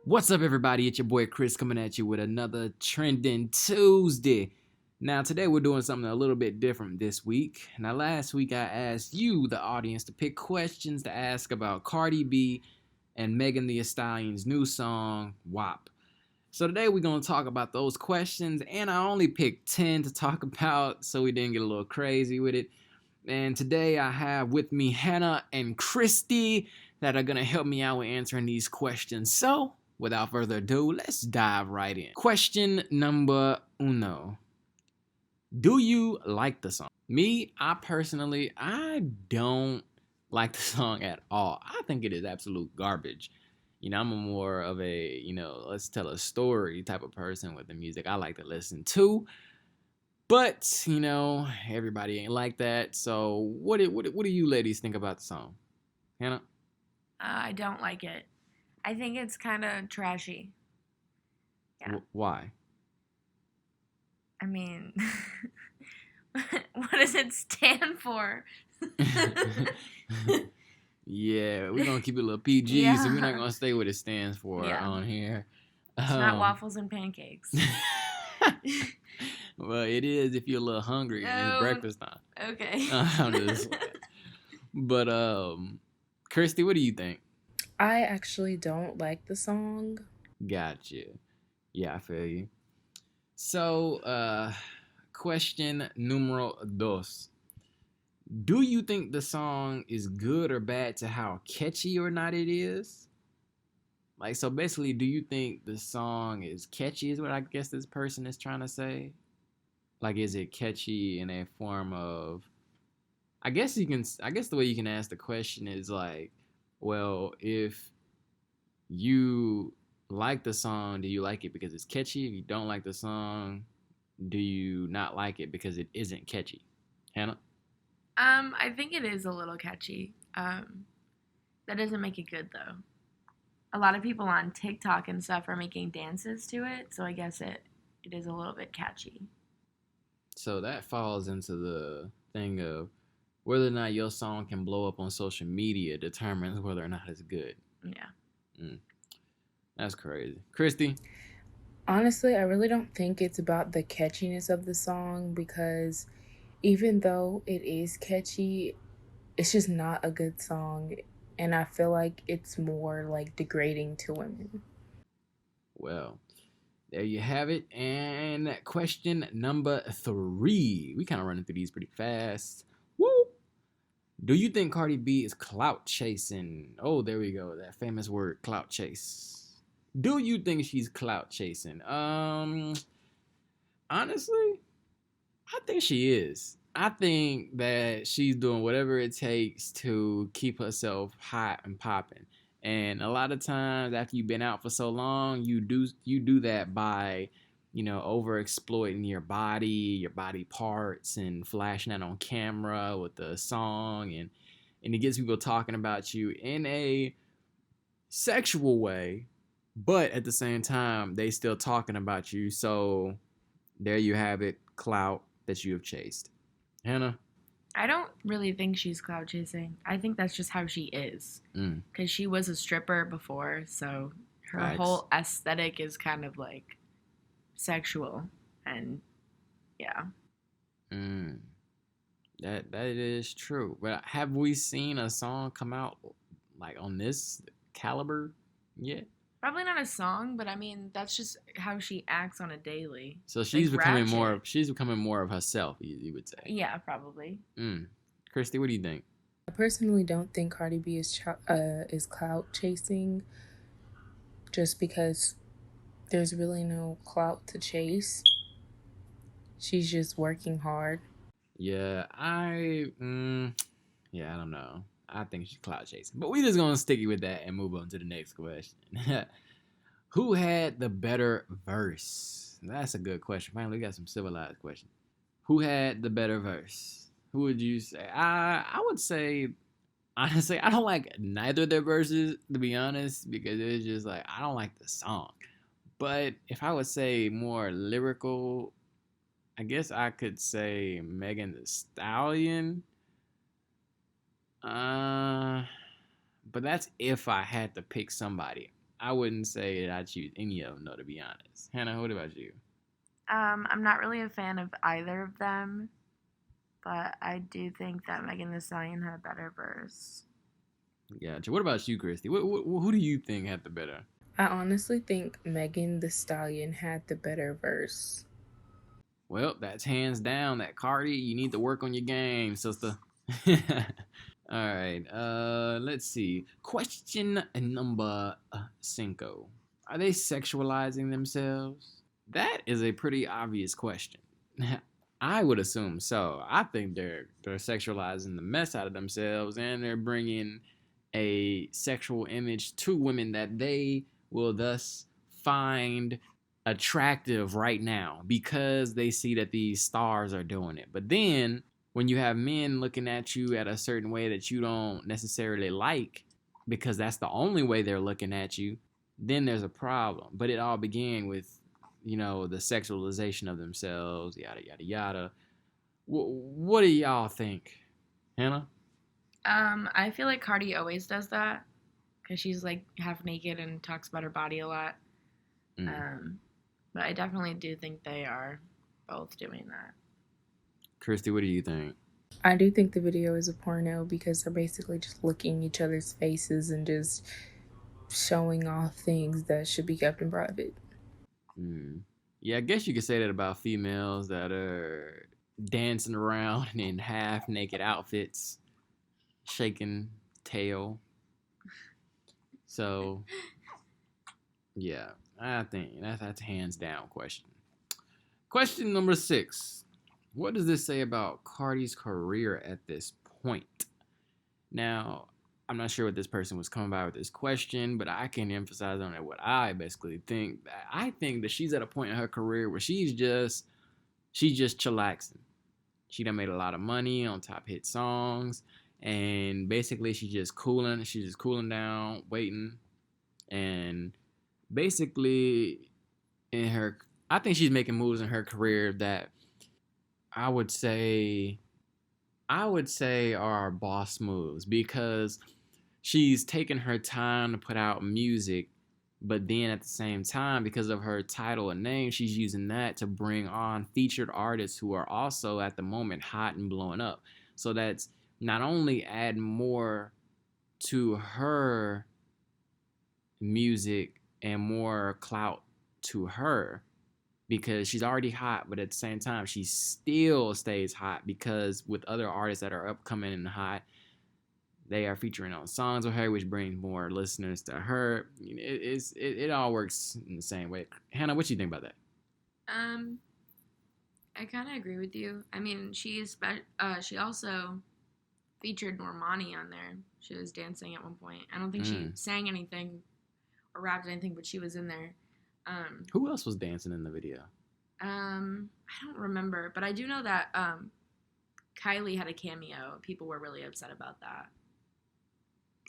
What's up, everybody? It's your boy Chris coming at you with another Trending Tuesday. Now, today we're doing something a little bit different this week. Now, last week I asked you, the audience, to pick questions to ask about Cardi B and Megan Thee Stallion's new song, W.A.P. So today we're going to talk about those questions, and I only picked 10 to talk about so we didn't get a little crazy with it. And today I have with me Hannah and Christy that are going to help me out with answering these questions. So, without further ado, let's dive right in. Question number uno. Do you like the song? Me, I don't like the song at all. I think it is absolute garbage. I'm more of a, let's tell a story type of person with the music I like to listen to. But, everybody ain't like that. So what do you ladies think about the song? Hannah? I don't like it. I think it's kind of trashy. Yeah. Why? I mean, what does it stand for? Yeah, we're going to keep it a little PG, Yeah. so we're not going to say what it stands for on here. It's not waffles and pancakes. Well, it is if you're a little hungry and it's breakfast time. Okay. I'm just But, Kirsty, what do you think? I actually don't like the song. Gotcha. Yeah, I feel you. So, question numero dos. Do you think the song is good or bad to how catchy or not it is? So basically, do you think the song is catchy is what I guess this person is trying to say? Is it catchy in a form of... I guess the way you can ask the question is well, if you like the song, do you like it because it's catchy? If you don't like the song, do you not like it because it isn't catchy? Hannah? I think it is a little catchy. That doesn't make it good, though. A lot of people on TikTok and stuff are making dances to it, so I guess it is a little bit catchy. So that falls into the thing of whether or not your song can blow up on social media determines whether or not it's good. Yeah. That's crazy. Christy? Honestly, I really don't think it's about the catchiness of the song, because even though it is catchy, it's just not a good song, and I feel like it's more degrading to women. Well, there you have it. And question number 3. We kind of running through these pretty fast. Woo! Do you think Cardi B is clout chasing? Oh, there we go. That famous word, clout chase. Do you think she's clout chasing? Honestly, I think she is. I think that she's doing whatever it takes to keep herself hot and popping. And a lot of times after you've been out for so long, you do that by, over exploiting your body parts, and flashing that on camera with the song, and it gets people talking about you in a sexual way, but at the same time they still talking about you. So there you have it, clout that you have chased. Hannah? I don't really think she's clout chasing. I think that's just how she is. Because she was a stripper before, so her whole aesthetic is kind of sexual. And yeah. That is true. But have we seen a song come out on this caliber yet? Probably not a song, but I mean that's just how she acts on a daily. So she's becoming more of herself, you would say. Yeah, probably. Christy, what do you think? I personally don't think Cardi B is clout chasing, just because there's really no clout to chase. She's just working hard. Yeah, I don't know. I think she's clout chasing. But we just gonna stick with that and move on to the next question. Who had the better verse? That's a good question. Finally, we got some civilized questions. Who had the better verse? Who would you say? I would say, honestly, I don't like neither of their verses, to be honest, because it's just I don't like the song. But if I would say more lyrical, I guess I could say Megan Thee Stallion. But that's if I had to pick somebody. I wouldn't say that I choose any of them, though, to be honest. Hannah, what about you? I'm not really a fan of either of them, but I do think that Megan Thee Stallion had a better verse. Gotcha. What about you, Christy? Who do you think had the better? I honestly think Megan Thee Stallion had the better verse. Well, that's hands down that Cardi. You need to work on your game, sister. All right. Let's see. Question number 5. Are they sexualizing themselves? That is a pretty obvious question. I would assume so. I think they're sexualizing the mess out of themselves, and they're bringing a sexual image to women that they will thus find attractive right now because they see that these stars are doing it. But then when you have men looking at you at a certain way that you don't necessarily like because that's the only way they're looking at you, then there's a problem. But it all began with, the sexualization of themselves, yada, yada, yada. What do y'all think? Hannah? I feel like Cardi always does that because she's like half naked and talks about her body a lot. But I definitely do think they are both doing that. Christy, what do you think? I do think the video is a porno because they're basically just looking each other's faces and just showing off things that should be kept in private. Yeah, I guess you could say that about females that are dancing around in half naked outfits, shaking tail. So, yeah, I think that's a hands down question. Question number 6. What does this say about Cardi's career at this point? Now, I'm not sure what this person was coming by with this question, but I can emphasize on it what I basically think. I think that she's at a point in her career where she's just chillaxing. She done made a lot of money on top hit songs, and basically she's just cooling down, waiting, and basically I think she's making moves in her career that I would say are boss moves because she's taking her time to put out music, but then at the same time, because of her title and name, she's using that to bring on featured artists who are also at the moment hot and blowing up. So that's not only adding more to her music and more clout to her, because she's already hot, but at the same time, she still stays hot because with other artists that are upcoming and hot, they are featuring on songs with her, which brings more listeners to her. It all works in the same way. Hannah, what you think about that? I kind of agree with you. I mean, she also featured Normani on there. She was dancing at one point. I don't think she sang anything or rapped anything, but she was in there. Who else was dancing in the video? I don't remember, but I do know that Kylie had a cameo. People were really upset about that.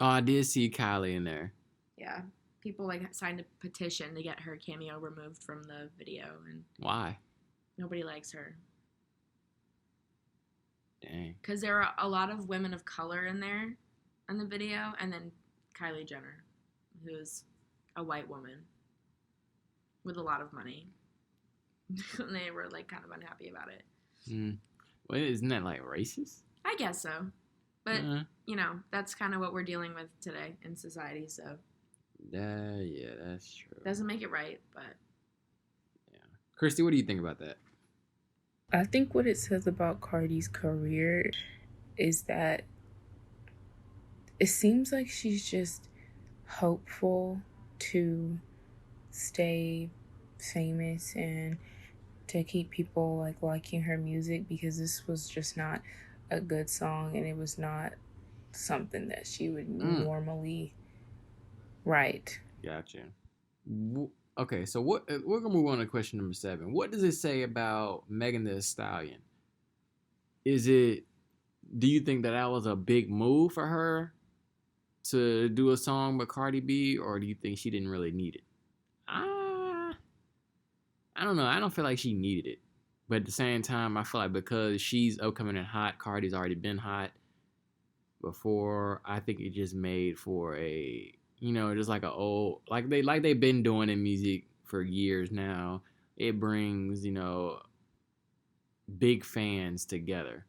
Oh, I did see Kylie in there. Yeah, people signed a petition to get her cameo removed from the video, and why? Nobody likes her. Dang. Because there are a lot of women of color in there in the video, and then Kylie Jenner, who is a white woman with a lot of money. And they were kind of unhappy about it. Well, isn't that racist? I guess so. But, that's kind of what we're dealing with today in society, so. Yeah, that's true. Doesn't make it right, but. Yeah. Christy, what do you think about that? I think what it says about Cardi's career is that it seems like she's just hopeful to stay famous and to keep people liking her music, because this was just not a good song and it was not something that she would normally write. Gotcha. Okay, so we're gonna move on to question number 7. What does it say about Megan Thee Stallion? Do you think that was a big move for her to do a song with Cardi B, or do you think she didn't really need it? I don't know. I don't feel like she needed it. But at the same time, I feel like because she's upcoming and hot, Cardi's already been hot before, I think it just made for a just like they've been doing in music for years now. It brings, big fans together.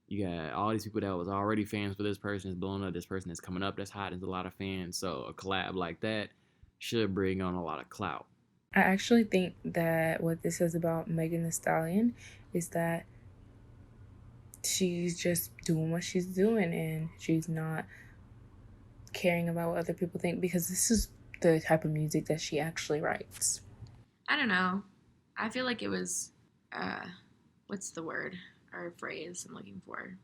You got all these people that was already fans for this person is blowing up. This person is coming up that's hot. There's a lot of fans. So a collab like that should bring on a lot of clout. I actually think that what this says about Megan Thee Stallion is that she's just doing what she's doing and she's not caring about what other people think, because this is the type of music that she actually writes. I don't know. I feel like it was, what's the word or phrase I'm looking for?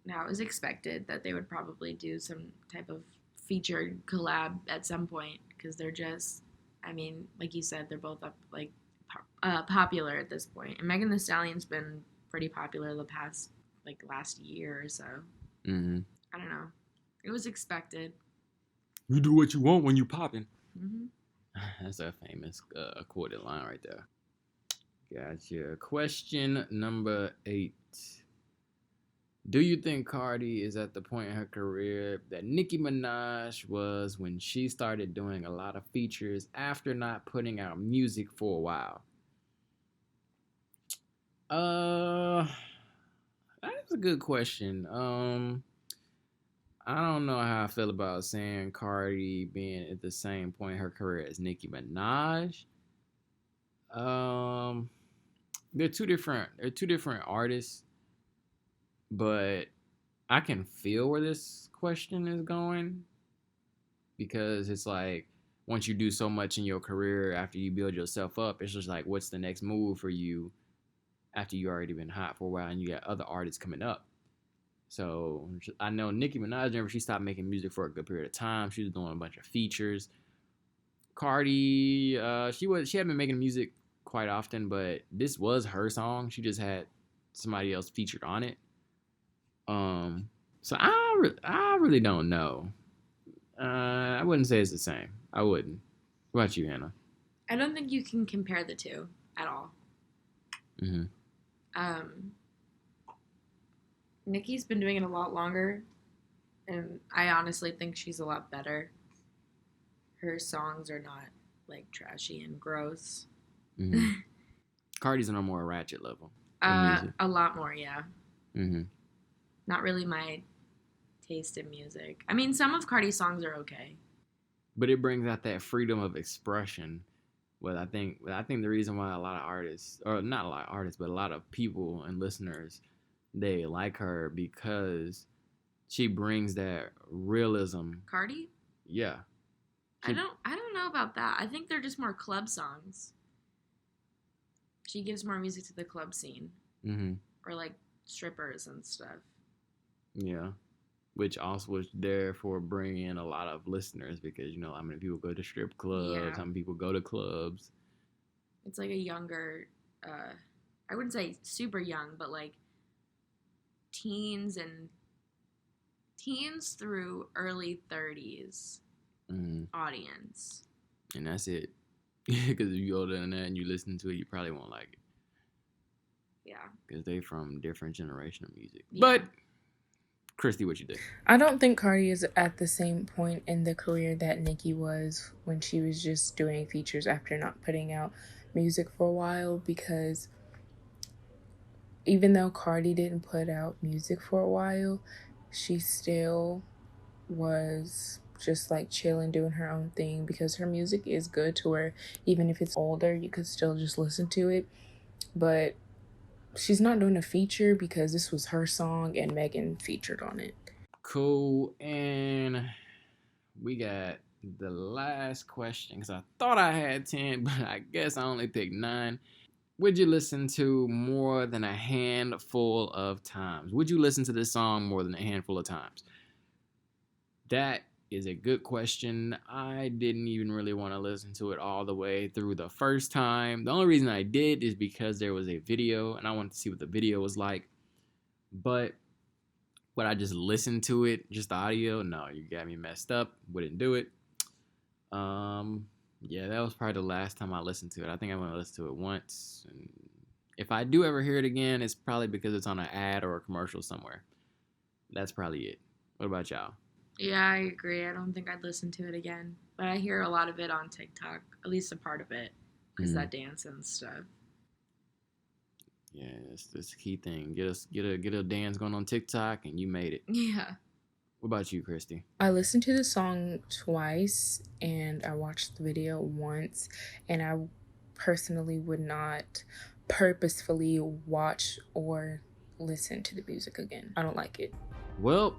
Now, it was expected that they would probably do some type of featured collab at some point, because they're just, I mean, like you said, they're both up, like, popular at this point. And Megan Thee Stallion's been pretty popular the past, like, last year or so. Mm-hmm. I don't know. It was expected. You do what you want when you popping. Mm-hmm. That's a famous quoted line right there. Gotcha. Question number 8. Do you think Cardi is at the point in her career that Nicki Minaj was when she started doing a lot of features after not putting out music for a while? That's a good question. I don't know how I feel about saying Cardi being at the same point in her career as Nicki Minaj. They're two different artists, but I can feel where this question is going, because it's like once you do so much in your career after you build yourself up, it's just like, what's the next move for you after you already been hot for a while and you got other artists coming up. So I know Nicki Minaj, whenever she stopped making music for a good period of time, she was doing a bunch of features. Cardi, she had been making music quite often, but this was her song. She just had somebody else featured on it. So I really don't know. I wouldn't say it's the same. I wouldn't. What about you, Hannah? I don't think you can compare the two at all. Mm-hmm. Nicki's been doing it a lot longer, and I honestly think she's a lot better. Her songs are not, like, trashy and gross. Mm-hmm. Cardi's on a more ratchet level. A lot more, yeah. Mm-hmm. Not really my taste in music. I mean, some of Cardi's songs are okay, but it brings out that freedom of expression. But I think the reason why a lot of artists, or not a lot of artists, but a lot of people and listeners, they like her because she brings that realism. Cardi? Yeah. I don't know about that. I think they're just more club songs. She gives more music to the club scene. Mm-hmm. Or, like, strippers and stuff. Yeah. Which also was there for bringing in a lot of listeners, because, how many people go to strip clubs, how many people go to clubs. It's like a younger, I wouldn't say super young, but, like, teens through early 30s audience. And that's it. Because if you older than that and you listen to it, you probably won't like it. Yeah. Because they from different generation of music. Yeah. But, Christy, what you think? I don't think Cardi is at the same point in the career that Nicki was when she was just doing features after not putting out music for a while, because even though Cardi didn't put out music for a while, she still was just like chilling, doing her own thing, because her music is good to where even if it's older, you could still just listen to it. But she's not doing a feature because this was her song and Megan featured on it. Cool. And we got the last question, because I thought I had 10, but I guess I only picked 9. Would you listen to more than a handful of times? Would you listen to this song more than a handful of times? That is a good question. I didn't even really want to listen to it all the way through the first time. The only reason I did is because there was a video and I wanted to see what the video was like. But would I just listen to it, just the audio? No, you got me messed up. Wouldn't do it. Yeah, that was probably the last time I listened to it. I think I'm going to listen to it once. And if I do ever hear it again, it's probably because it's on an ad or a commercial somewhere. That's probably it. What about y'all? Yeah, I agree. I don't think I'd listen to it again. But I hear a lot of it on TikTok, at least a part of it, because that dance and stuff. Yeah, that's the key thing. Get a dance going on TikTok, and you made it. Yeah. What about you, Christy? I listened to the song twice, and I watched the video once, and I personally would not purposefully watch or listen to the music again. I don't like it. Well,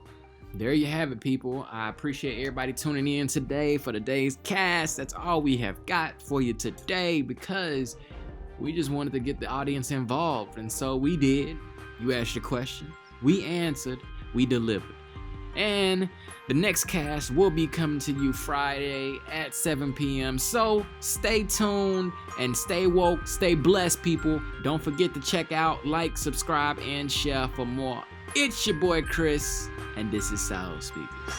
there you have it, people. I appreciate everybody tuning in today for today's cast. That's all we have got for you today because we just wanted to get the audience involved, and so we did. You asked your question, we answered, we delivered. And the next cast will be coming to you Friday at 7 p.m. So stay tuned and stay woke, stay blessed, people. Don't forget to check out, like, subscribe, and share for more. It's your boy Chris, and this is Soul Speakers.